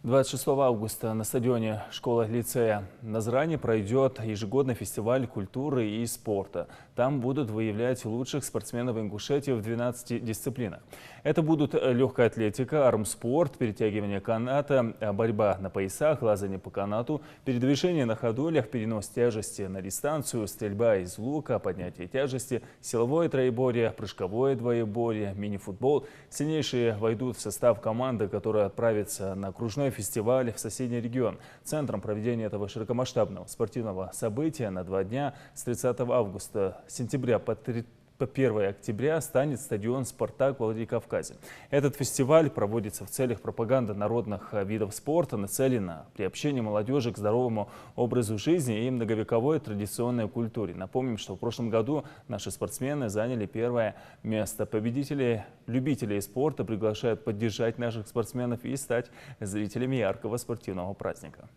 26 августа на стадионе школы-лицея Назрани пройдет ежегодный фестиваль культуры и спорта. Там будут выявлять лучших спортсменов Ингушетии в 12 дисциплинах. Это будут легкая атлетика, армспорт, перетягивание каната, борьба на поясах, лазание по канату, передвижение на ходулях, перенос тяжести на дистанцию, стрельба из лука, поднятие тяжести, силовое троеборье, прыжковое двоеборье, мини-футбол. Сильнейшие войдут в состав команды, которая отправится на окружной фестиваль в соседний регион. Центром проведения этого широкомасштабного спортивного события на 2 дня с 30 августа сентября по 1 октября станет стадион «Спартак» в Владикавказе. Этот фестиваль проводится в целях пропаганды народных видов спорта, нацелен на приобщение молодежи к здоровому образу жизни и многовековой традиционной культуре. Напомним, что в прошлом году наши спортсмены заняли 1 место. Победители, любители спорта приглашают поддержать наших спортсменов и стать зрителями яркого спортивного праздника.